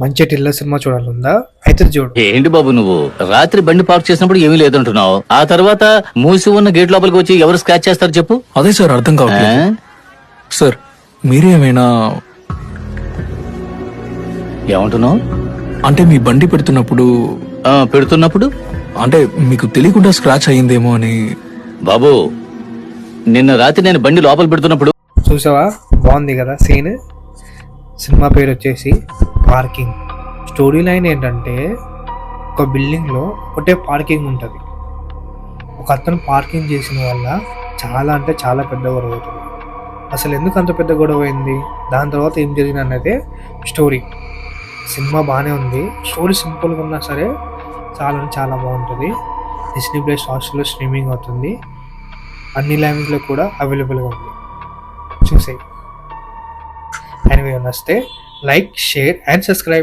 మంచి tiller cinema చూడాలందా? అయితే చూడు. ఏంటి బాబు నువ్వు రాత్రి బండి పార్క్ చేసినప్పుడు ఏమీ లేదంటున్నావు, ఆ తర్వాత మూసి ఉన్న గేట్ లోపలికి వచ్చి ఎవరు స్క్రాచ్ చేస్తారు చెప్పు? అదే సార్ అర్థం కావట్లేదు. సార్ మీరే ఏమైనా ఏమంటున్నావు? అంటే మీ బండి పెడుతున్నప్పుడు పెడుతున్నప్పుడు అంటే మీకు తెలియకుండా స్క్రాచ్ అయ్యిందేమో అని. బాబు నిన్న రాత్రి నేను బండి లోపల పెడుతున్నప్పుడు చూసావా, బాగుంది కదా సీన్. సినిమా పేరు వచ్చేసి పార్కింగ్. స్టోరీ లైన్ ఏంటంటే, ఒక బిల్డింగ్లో ఒకటే పార్కింగ్ ఉంటుంది. ఒక అతను పార్కింగ్ చేసిన వల్ల చాలా అంటే చాలా పెద్ద గొడవ అవుతుంది. అసలు ఎందుకు అంత పెద్ద గొడవ అయింది, దాని తర్వాత ఏం జరిగింది అన్నదే స్టోరీ. సినిమా బాగానే ఉంది, స్టోరీ సింపుల్గా ఉన్నా సరే చాలా అంటే చాలా బాగుంటుంది. డిస్నీ ప్లస్ హాట్స్టార్లో స్ట్రీమింగ్ అవుతుంది, అన్ని లాంగ్వేజ్లో కూడా అవైలబుల్గా ఉంది, చూసేయి. ఎనీవే నచ్చితే లైక్, షేర్ అండ్ సబ్స్క్రైబ్.